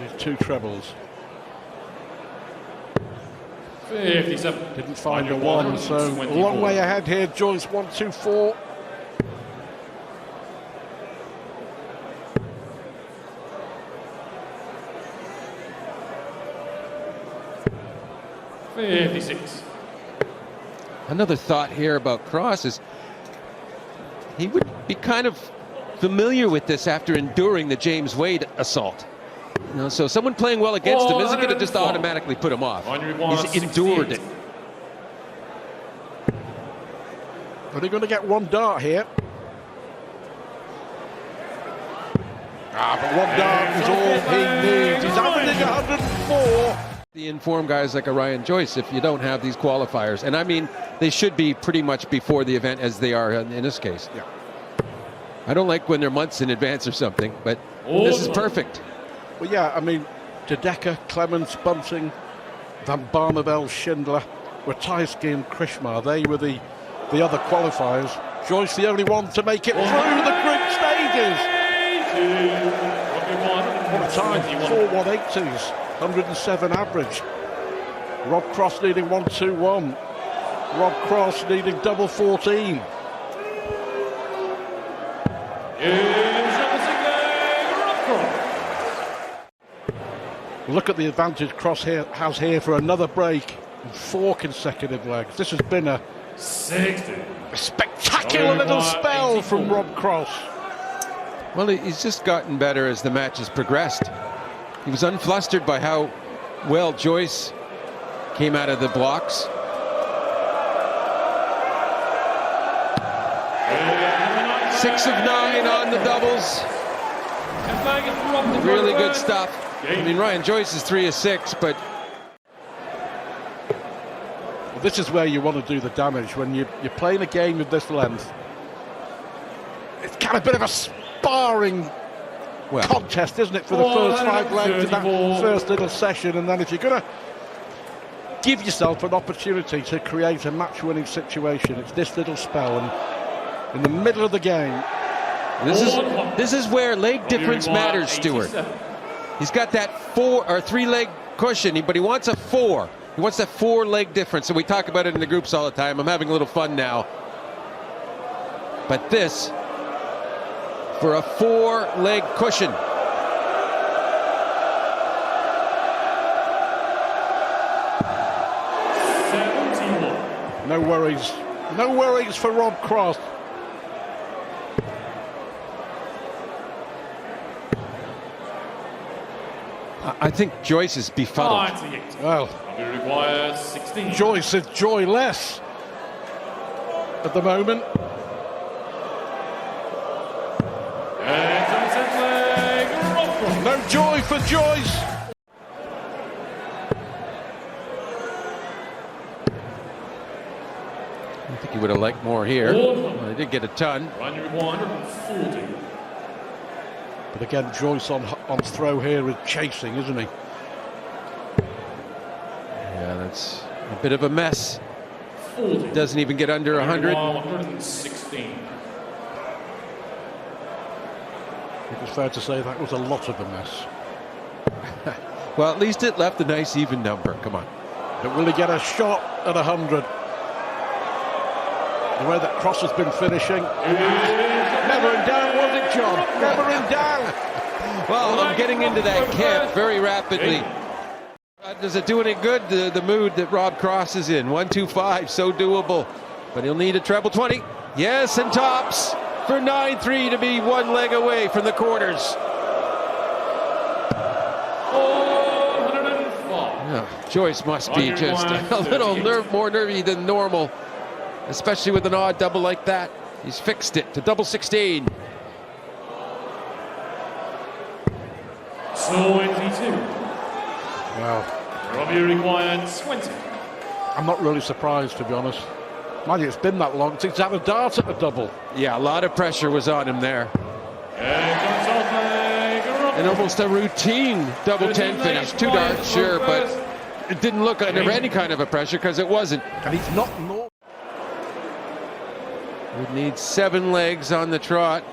his 2 trebles. 57. Didn't find a 1, so a long way ahead here. Joyce 1-2-4. Another thought here about Cross is he would be kind of familiar with this after enduring the James Wade assault. You know, so someone playing well against him isn't going to just automatically put him off. He's endured it. Are they going to get 1 dart here? But 1 dart is all he needs. He's averaging 104. The informed guys like a Ryan Joyce, if you don't have these qualifiers, and I mean they should be pretty much before the event as they are in this case. Yeah. I don't like when they're months in advance or something, but this is perfect. Well, yeah, I mean, De Decker, Clemens, Bunting, Van Barneveld, Schindler, Ratajski and Krishmar, they were the other qualifiers. Joyce the only one to make it through the group stages. What a time, 4 180s, 107 average. Rob Cross needing 1-2-1. Rob Cross needing double 14. Look at the advantage Cross has here for another break in 4 consecutive legs. This has been a spectacular little spell from Rob Cross. Well, he's just gotten better as the match has progressed. He was unflustered by how well Joyce came out of the blocks. Six of 9 on the doubles. Really good stuff. I mean, Ryan Joyce is 3 of 6, but well, this is where you want to do the damage when you're playing a game of this length. It's kind of a bit of a sparring contest, isn't it, for the first 5 legs of that first little session, and then if you're going to give yourself an opportunity to create a match-winning situation, it's this little spell, and in the middle of the game. This is where leg difference matters, Stuart. He's got that 4 or 3 leg cushion, but he wants a 4. He wants that 4 leg difference, and we talk about it in the groups all the time. I'm having a little fun now. But this, for a 4 leg cushion. No worries. No worries for Rob Cross. I think Joyce is befuddled. Well, Joyce is joyless at the moment. No joy for Joyce. I think he would have liked more here. Well, he did get a ton. But again, Joyce on throw here is chasing, isn't he? Yeah, that's a bit of a mess. Doesn't even get under 100. 116. It was fair to say that was a lot of a mess. Well, at least it left a nice even number. Come on. But will he get a shot at 100? The way that Cross has been finishing. Never in doubt, was it, John? Never in doubt. Well, I'm getting into that camp very rapidly. Does it do any good, the mood that Rob Cross is in? 1-2-5, so doable. But he'll need a treble 20. Yes, and tops for 9-3 to be 1 leg away from the quarters. Oh, Joyce must be just a little more nervy than normal, especially with an odd double like that. He's fixed it to double 16. 22. Well, Robbie required 20. I'm not really surprised, to be honest. Mind you, it's been that long since he's had a dart at the double. Yeah, a lot of pressure was on him there. And almost a routine double 10 finish. 2 darts, sure, but it didn't look under any kind of a pressure because it wasn't. And he's not normal. Would need 7 legs on the trot.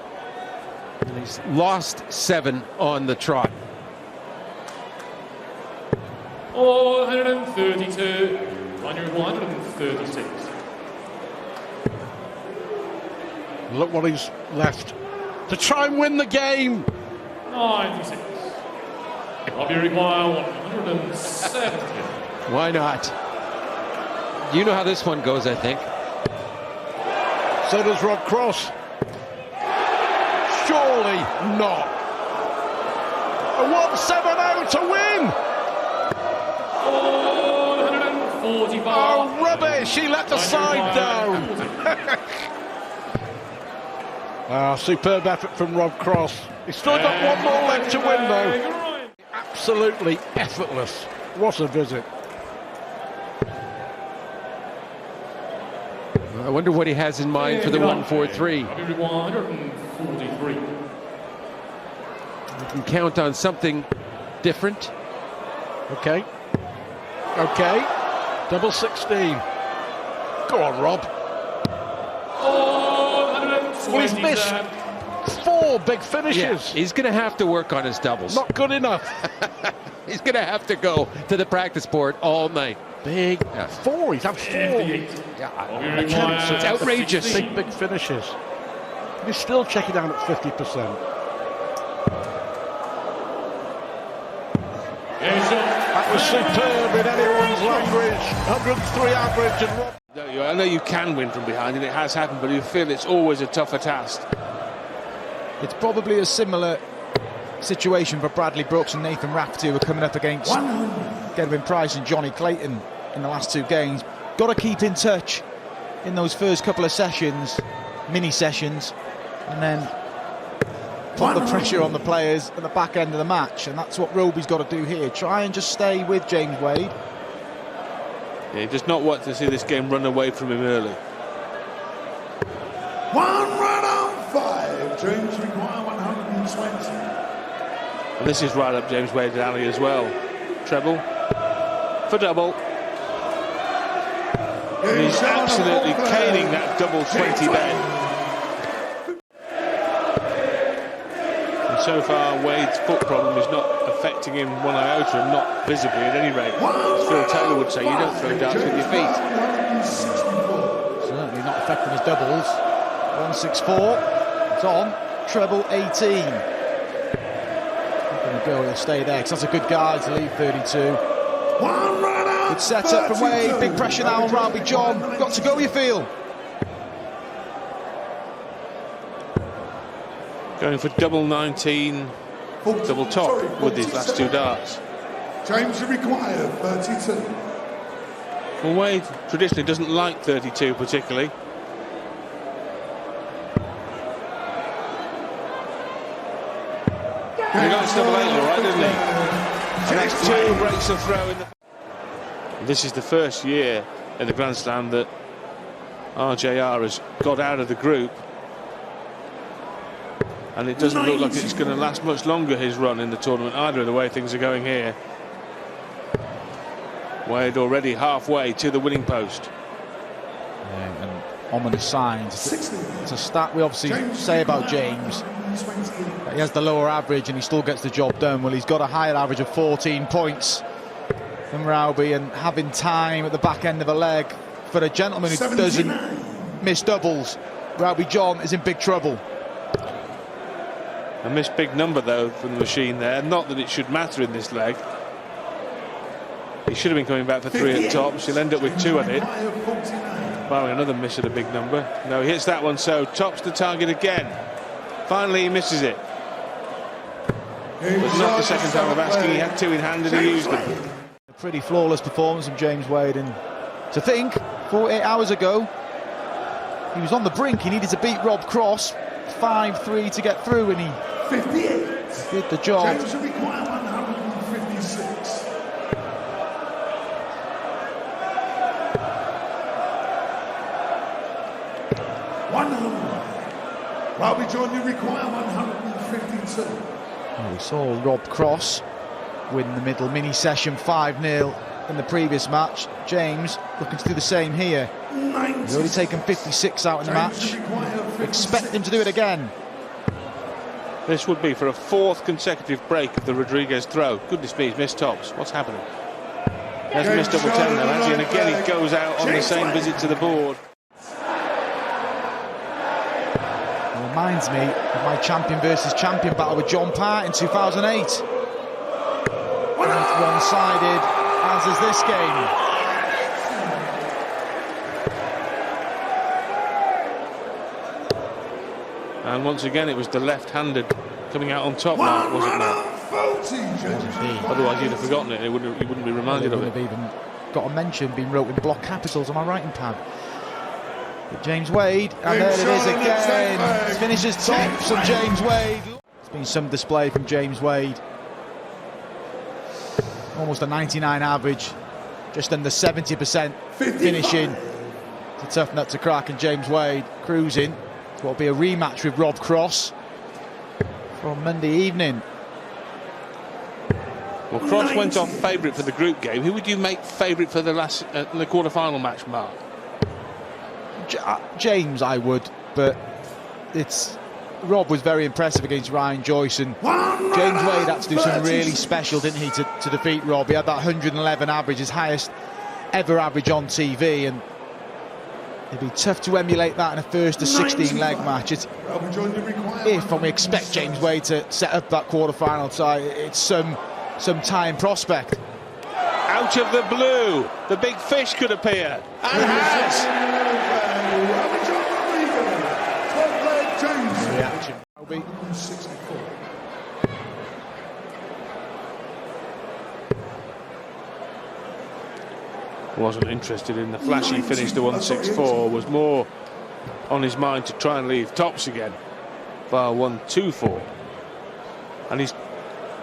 And he's lost 7 on the trot. 132, 136. Look what he's left to try and win the game. 96. Robbie require 170. Why not? You know how this one goes, I think. So does Rob Cross. Surely not. A 170 to win. 145. Oh, rubbish. He let the side down. Superb effort from Rob Cross. He's still got one more leg to win, though. Absolutely effortless. What a visit. I wonder what he has in mind for the 143. 143. We can count on something different. Okay. Okay. Double 16. Go on, Rob. Well, he's missed 4 big finishes. Yeah, he's going to have to work on his doubles. Not good enough. He's going to have to go to the practice board all night. Big 4. He's had 4. Yeah, it's outrageous. Big finishes. He's still checking down at 50%. That was superb in anyone's language. 103 average and Rob. I know you can win from behind, and it has happened, but you feel it's always a tougher task. It's probably a similar situation for Bradley Brooks and Nathan Rafferty, who are coming up against Gedwin Price and Johnny Clayton in the last 2 games. Got to keep in touch in those first couple of sessions, mini sessions, and then put the pressure on the players at the back end of the match, and that's what Roby's got to do here. Try and just stay with James Wade. Yeah, he does not want to see this game run away from him early. 1 run on 5. James require 120. And this is right up James Wade's alley as well. Treble for double. And he's absolutely caning that double 20 there. And so far, Wade's foot problem is not affecting him one iota, not visibly at any rate. As Phil Taylor would say, you don't throw darts with your feet. Certainly not affecting his doubles. 164. It's on. Treble 18. Going to go, he'll stay there, because that's a good guide to leave 32. Good setup from Wade. Big pressure now on Robbie John. Got to go, you feel. Going for double 19, double top with these last 2 darts. James require 32. Well, Wade traditionally doesn't like 32 particularly. He got his double 8 all right, didn't he? And that's 2 breaks of throw in the... This is the first year in the Grand Slam that RJR has got out of the group. And it doesn't look like it's going to last much longer, his run in the tournament, either, the way things are going here. Wade already halfway to the winning post. Yeah, and ominous signs. It's a stat we obviously say about James. He has the lower average and he still gets the job done. Well, he's got a higher average of 14 points than Rowby, and having time at the back end of a leg for a gentleman who doesn't miss doubles. Rowby John is in big trouble. A missed big number though from the machine there. Not that it should matter in this leg. He should have been coming back for 3 at tops. He'll end up with 2 at it. Barring another miss at a big number. No, he hits that one, so tops the target again. Finally he misses it. But not the second time of asking. He had 2 in hand and he used them. A pretty flawless performance from James Wade, and to think 48 hours ago he was on the brink. He needed to beat Rob Cross 5-3 to get through, and he 58. did the job. James require 156. Robbie John, you require 152. We saw Rob Cross win the middle mini session 5-0 in the previous match. James looking to do the same here. He's already taken 56 out in the match. Expect him to do it again. This would be for a 4th consecutive break of the Rodriguez throw. Goodness me, he's missed tops. What's happening? He has missed double 10 now, has he? And again, he goes out on the same visit to the board. It reminds me of my champion versus champion battle with John Parr in 2008. One-sided, as is this game. And once again, it was the left-handed coming out on top, Mark, was it not? Otherwise, you'd have forgotten it. You wouldn't be reminded of it. Have even got a mention being wrote in block capitals on my writing pad. But James Wade, and there it is again. Finishes tops of James Wade. It's been some display from James Wade. Almost a 99 average, just under 70% finishing. It's a tough nut to crack, and James Wade cruising. It will be a rematch with Rob Cross from Monday evening. Well, Cross went off favourite for the group game. Who would you make favourite for the the quarter-final match, Mark? James, I would, but Rob was very impressive against Ryan Joyce, and James Wade had to do something really special, didn't he, to defeat Rob. He had that 111 average, his highest ever average on TV, and it'd be tough to emulate that in a first to 16 leg match. And we expect James Wade to set up that quarter-final tie, it's some time prospect. Out of the blue, the big fish could appear, and has. Reaction. Wasn't interested in the flashy finish to 164, was more on his mind to try and leave tops again. Bar 124. And he's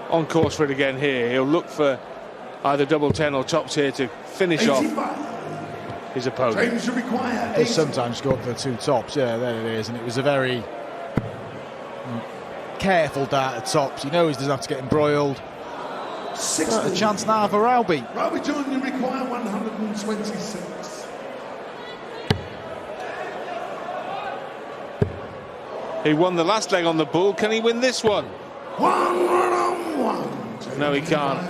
on course for it again here. He'll look for either double 10 or tops here to finish off his opponent. He sometimes go up for two tops, yeah, there it is, and it was a very careful dart at tops. He knows he doesn't have to get embroiled. A chance now for Rowby. Rowby John, you require 126. He won the last leg on the bull. Can he win this one? 1-on-1. No, he can't.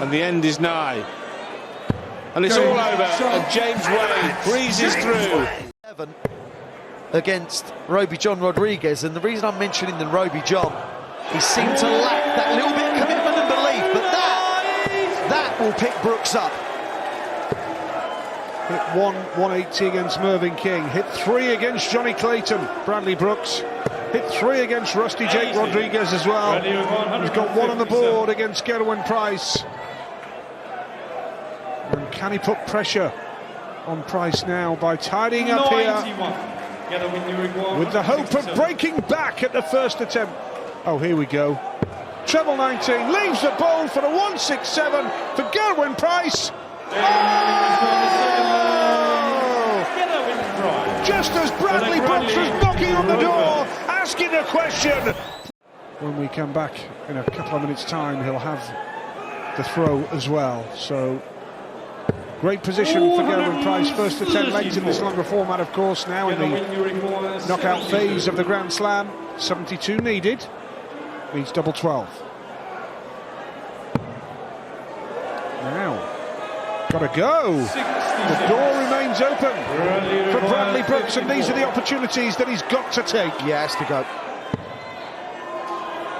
And the end is nigh. And it's all over. And James Wade breezes through. Against Roby John Rodriguez, and the reason I'm mentioning the Roby John, he seemed to lack that little bit of commitment and belief, but that will pick Brooks up. Hit 180 against Mervyn King, hit 3 against Johnny Clayton. Bradley Brooks hit 3 against Rusty Jake Rodriguez as well. He's got 1 on the board against Gerwin Price. And can he put pressure on Price now by tidying up here with the hope of breaking back at the first attempt? Oh, here we go. Treble 19 leaves the bowl for a 167 for Gerwin Price. Oh! Just as Bradley Brooks was knocking on the door, asking a question. When we come back in a couple of minutes' time, he'll have the throw as well. So great position for Gerwin Price. First attempt late in this longer format, of course, now in the knockout phase of the Grand Slam. 72 needed. Needs double 12. Now, gotta go. The door remains open for Bradley Brooks, and these are the opportunities that he's got to take. Yeah, has to go.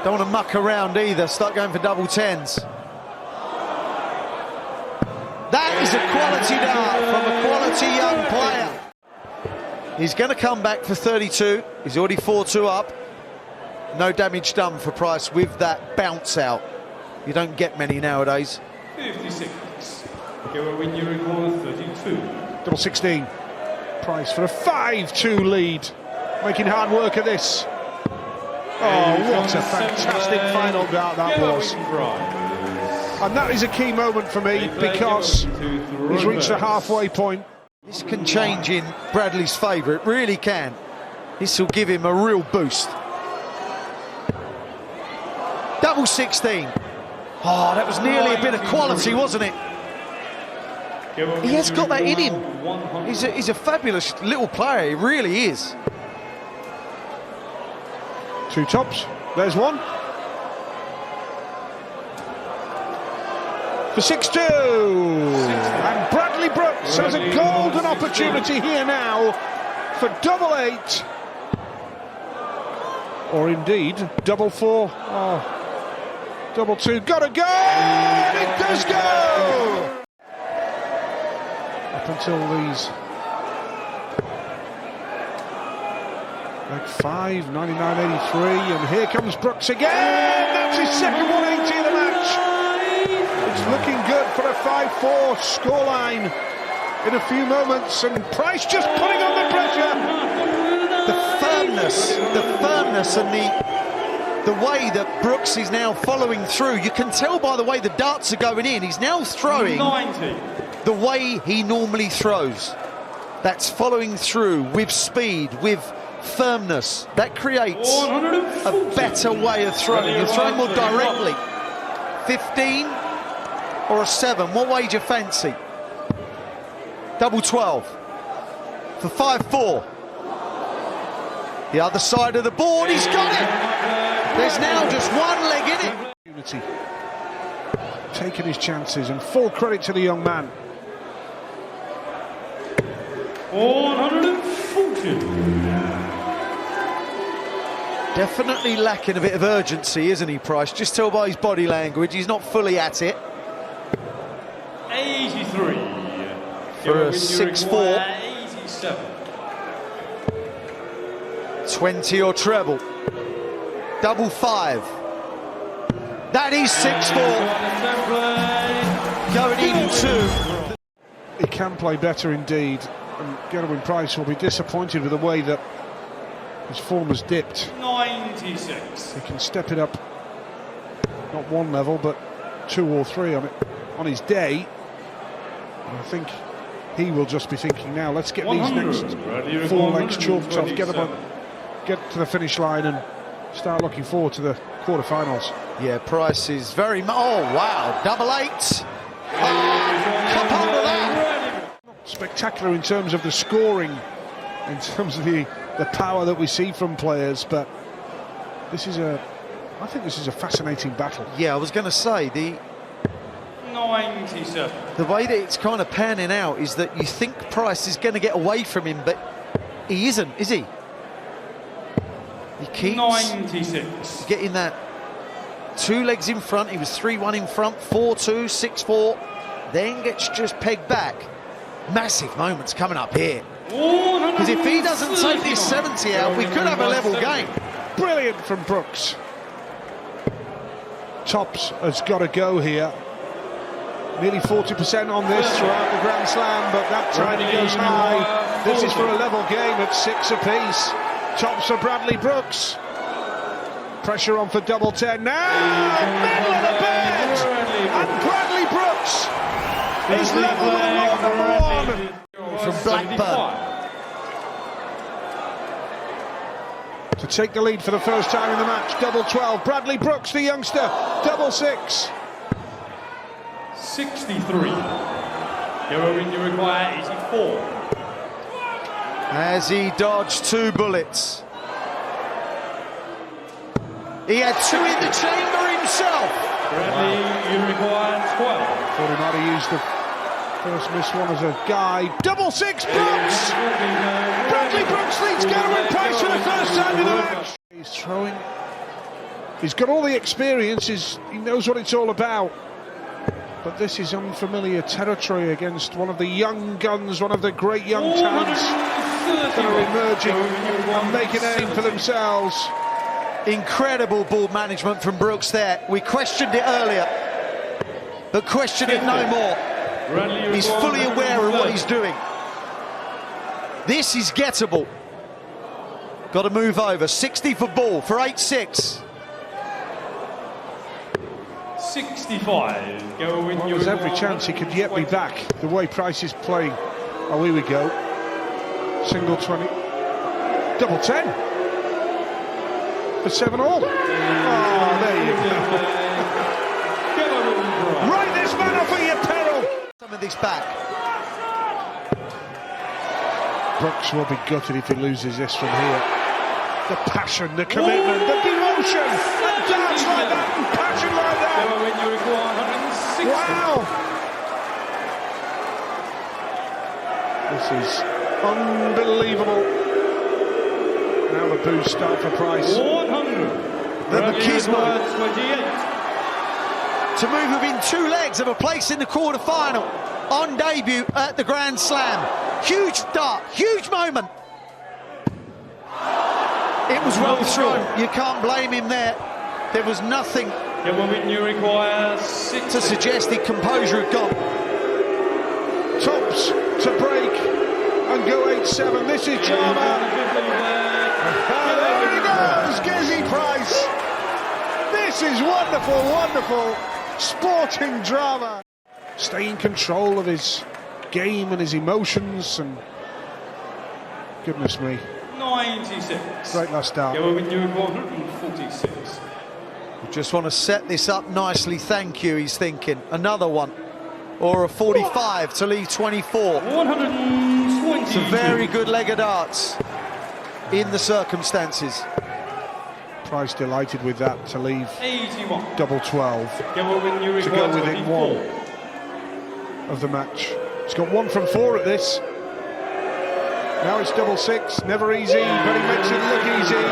Don't want to muck around either. Start going for double 10s. That is a quality dart from a quality young player. He's going to come back for 32. He's already 4-2 up. No damage done for Price with that bounce out. You don't get many nowadays. 56. Win your record 32. Double 16. Price for a 5-2 lead. Making hard work of this. Oh, what a fantastic final dart that was. And that is a key moment for me, because he's reached the halfway point. This can change in Bradley's favour, it really can. This will give him a real boost. Double 16. Oh, that was nearly a bit of quality, wasn't it? He has got that in him. He's a fabulous little player, he really is. 2 tops, there's one. for 6-2. And Bradley Brooks has a golden opportunity here now for double 8. Or indeed, double 4. Oh, double 2. Gotta go! And it does go! Up until these leg 5, 99.83, and here comes Brooks again. That's his second 180 of the match. It's looking good for a 5-4 scoreline in a few moments, and Price just putting on the pressure. The firmness and the way that Brooks is now following through. You can tell by the way the darts are going in. He's now throwing 90. The way he normally throws. That's following through with speed, with firmness. That creates a better way of throwing. You're throwing more directly. 15 or a 7, what way do you fancy? Double 12 for 5-4. The other side of the board, he's got it. There's now just one leg in it. Taking his chances, and full credit to the young man. 140. Definitely lacking a bit of urgency, isn't he, Price? Just tell by his body language, he's not fully at it. 83. For a 6-4. 87. 20 or treble. Double 5. That is 6-4. Going in 2. He can play better indeed, and Gerwin Price will be disappointed with the way that his form has dipped. 96. He can step it up, not 1 level, but 2 or 3 on his day. And I think he will just be thinking now, let's get these next 4 legs chalked off, get to the finish line and start looking forward to the quarterfinals. Yeah, Price is very... Oh, wow. Double 8. Cup under that. Spectacular in terms of the scoring, in terms of the power that we see from players, but I think this is a fascinating battle. Yeah, I was going to say, the 97. way that it's kind of panning out is that you think Price is going to get away from him, but he isn't, is he? He keeps 96. getting that 2 legs in front. He was 3-1 in front, 4-2, 6-4, then gets just pegged back. Massive moments coming up here. Because if he doesn't take this 70 out, we could have a level game. Brilliant from Brooks. Tops has got to go here. Nearly 40% on this throughout the Grand Slam, but that time he goes high. This is for a level game at 6 apiece. Tops for Bradley Brooks. Pressure on for double 10 now. Middle of the bed. And Bradley Brooks is level with the world #1 from Blackburn. to take the lead for the first time in the match. Double 12. Bradley Brooks, the youngster. Double 6. 63. You require 84. As he dodged 2 bullets. He had 2 in the chamber himself. Bradley, you require 12. Thought he might have used the first miss one as a guide. Double 6, Brooks! Bradley Brooks leads Gerwin Price for the first time in the match. He's throwing. He's got all the experience. He knows what it's all about. But this is unfamiliar territory against one of the young guns, one of the great young talents that are emerging and making a name for themselves. Incredible ball management from Brooks there. We questioned it earlier, but question it no more. He's fully aware of what he's doing. This is gettable. Got to move over. 60 for ball for 8-6. 65. There's every chance he could yet be back. The way Price is playing. Oh, here we go. Single 20. Double 10. For 7 all. Oh, there you go. Right this man off at your peril. Some of this back. Brooks will be gutted if he loses this from here. The passion, the commitment, the devotion, and darts like that, and passion like that. Wow. This is unbelievable. Now the boost start for Price. 100. The machismo 28. to move within 2 legs of a place in the quarter-final on debut at the Grand Slam. Huge start, huge moment. It was well thrown. You can't blame him there. There was nothing You require 6 to suggest the composure had gone. Tops to break and go 8-7. This is drama. There he goes, Cazoo Price. This is wonderful, wonderful sporting drama. Stay in control of his game and his emotions, and goodness me, 96. great last start. You 146. We just want to set this up nicely, thank you, he's thinking. Another one, or a 45 to leave 24. 120. It's a very good leg of darts in the circumstances. Price delighted with that to leave 81. double 12 to go within 1 of the match. He's got 1 from 4 at this. Now it's double 6, never easy, but he makes it look easy.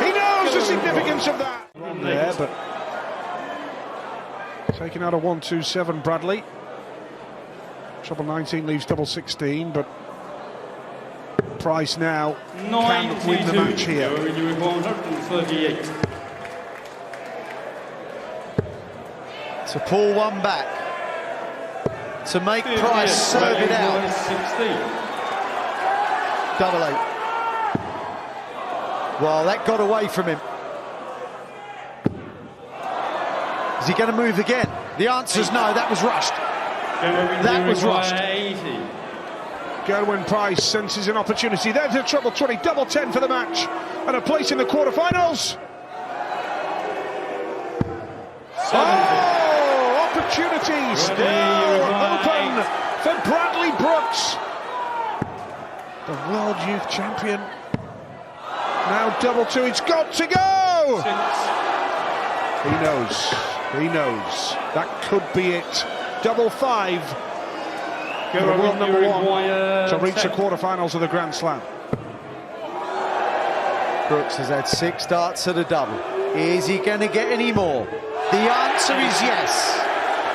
He knows the significance of that. On there, but taken out a 1-2-7 Bradley. Treble 19 leaves double 16, but Price now can win the match here. 138. To pull one back, to make Price serve it out. 16. Double 8. Well, that got away from him. Is he going to move again? The answer is no, that was rushed. That was rushed. 80. Gerwin Price senses an opportunity. There's a treble 20, double 10 for the match, and a place in the quarterfinals. Oh, opportunity still open for Bradley Brooks, the world youth champion. Now double 2, it's got to go. He knows that could be it. Double 5 for the world number 1 to reach the quarterfinals of the Grand Slam. Brooks has had 6 darts at a double. Is he going to get any more? The answer is yes.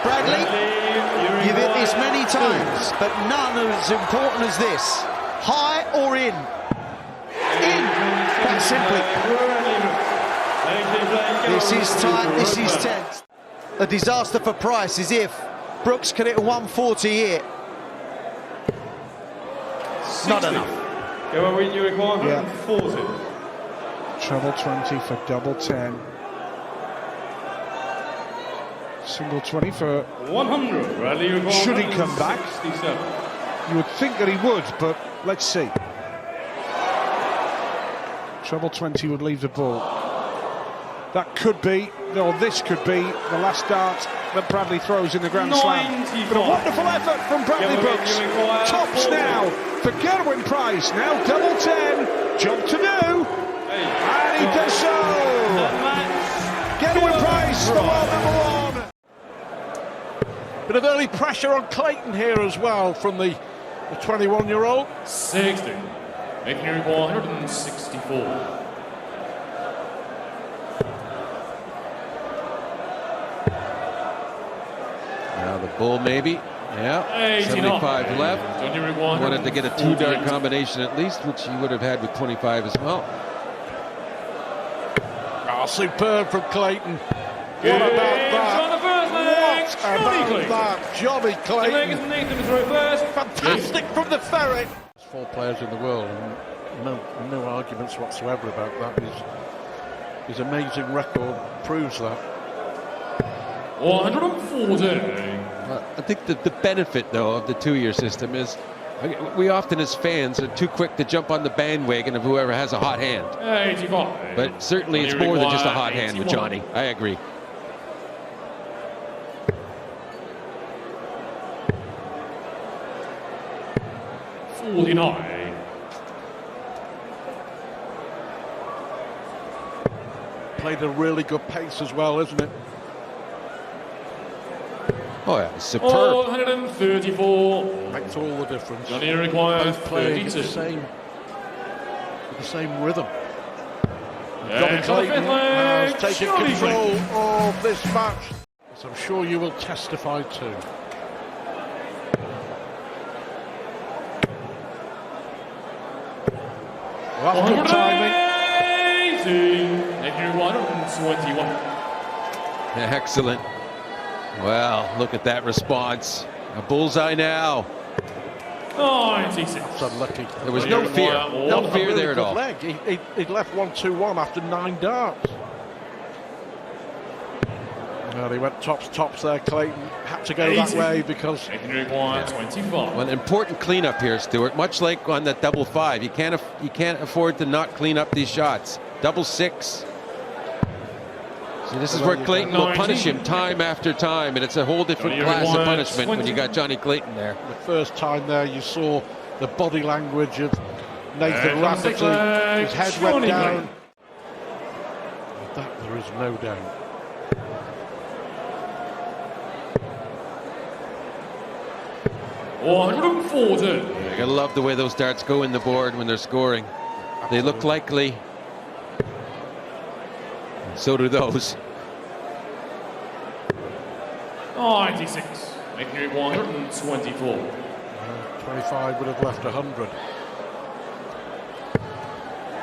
Bradley, you've hit this many times, but none as important as this. High or in? In, quite simply. This is tight, this is tense. A disaster for Price is if Brooks can hit a 140 here. Not enough. You require 140. Treble 20 for double 10. Single 20 for 100. Should he come back? 67. You would think that he would, but let's see. Treble 20 would leave the ball. That could be, or this could be, the last dart that Bradley throws in the Grand Slam. But a wonderful effort from Bradley Brooks. Tops now for Gerwin Price. Now double 10. Job to do. And he does so. Gerwin Price, the world number 1. Bit of early pressure on Clayton here as well from the 21-year-old. 60. Making your 164. Now the bull maybe. Yeah, 75 left. Wanted to get a 2-dart combination at least, which he would have had with 25 as well. Oh, superb from Clayton. What about that? What about that? Johnny Clayton. Fantastic from the ferret. 4 players in the world, and no arguments whatsoever about that. His amazing record proves that. 140. I think that the benefit, though, of the 2-year system is we often, as fans, are too quick to jump on the bandwagon of whoever has a hot hand. 85. But certainly it's more than just a hot hand with Johnny. I agree. Played a really good pace as well, isn't it? Oh, yeah, superb. 434. Makes all the difference. Johnny requires Both playing 32. the same rhythm. Johnny And for the Clayton fifth leg, has taken Johnny control Clayton. of this match, as I'm sure you will testify to. Well, that's good timing. 121. Excellent. Well, look at that response. A bullseye now. 96. That's unlucky. There was no fear. No Not a fear really there at good all. leg. He'd left 1-2-1 after 9 darts. Well, he went tops there, Clayton. Had to go 80. that way because... Making it require 25. Well, an important cleanup here, Stuart. Much like on that double 5, you can't afford to not clean up these shots. Double 6. See, this is where Clayton will punish him time after time, and it's a whole different class of punishment when you got Johnny Clayton there. The first time there, you saw the body language of Nathan Rafferty. His head went down. Of that there is no doubt. You gotta love the way those darts go in the board when they're scoring. They look likely. So do those. 96. Making it 124. 25 would have left 100.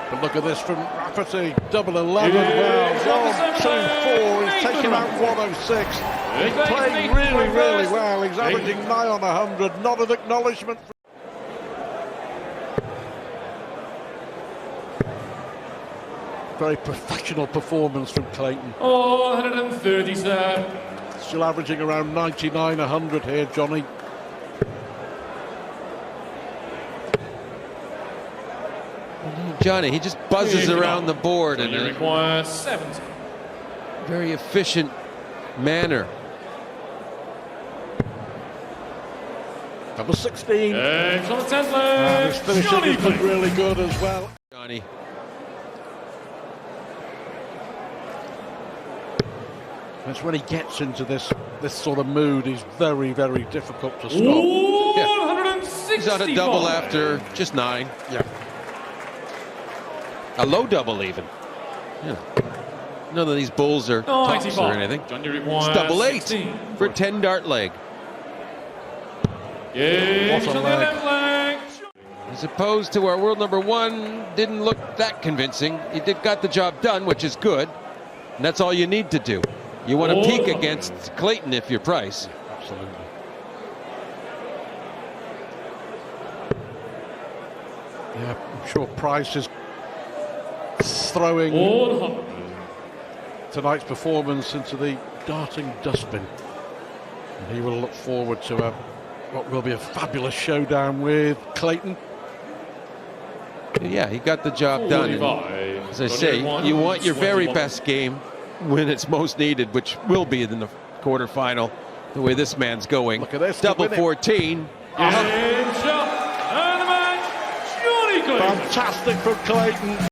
But look at this from Rafferty. Double 11. Well, 1, 2, 4. He's taken out 106. He's playing really, really well. He's averaging nigh on 100. Not an acknowledgement. Very professional performance from Clayton. 130, sir. Still averaging around 99, 100 here, Johnny. Johnny, he just buzzes around the board in You a require 70. very efficient manner. Number 16. And on the 10th His leg, finishing Johnny has been Clayton. really good as well. Johnny. That's when he gets into this sort of mood. He's very, very difficult to stop. 165. He's on a double after just 9. Yeah. A low double even. Yeah. None of these bulls are tops or anything. Johnny It's requires double 8 16. for a 10 dart leg. Yeah, What a on the leg. left leg. As opposed to our world number 1, didn't look that convincing. He got the job done, which is good. And that's all you need to do. You want to peak against Clayton if you're Price. Absolutely. Yeah, I'm sure Price is throwing 100. tonight's performance into the darting dustbin. And he will look forward to what will be a fabulous showdown with Clayton. Yeah, he got the job done. And 45. as I say, you want your very best game when it's most needed, which will be in the quarterfinal, the way this man's going. Look at this. Double 14. And the match, Johnny Clayton. Fantastic from Clayton.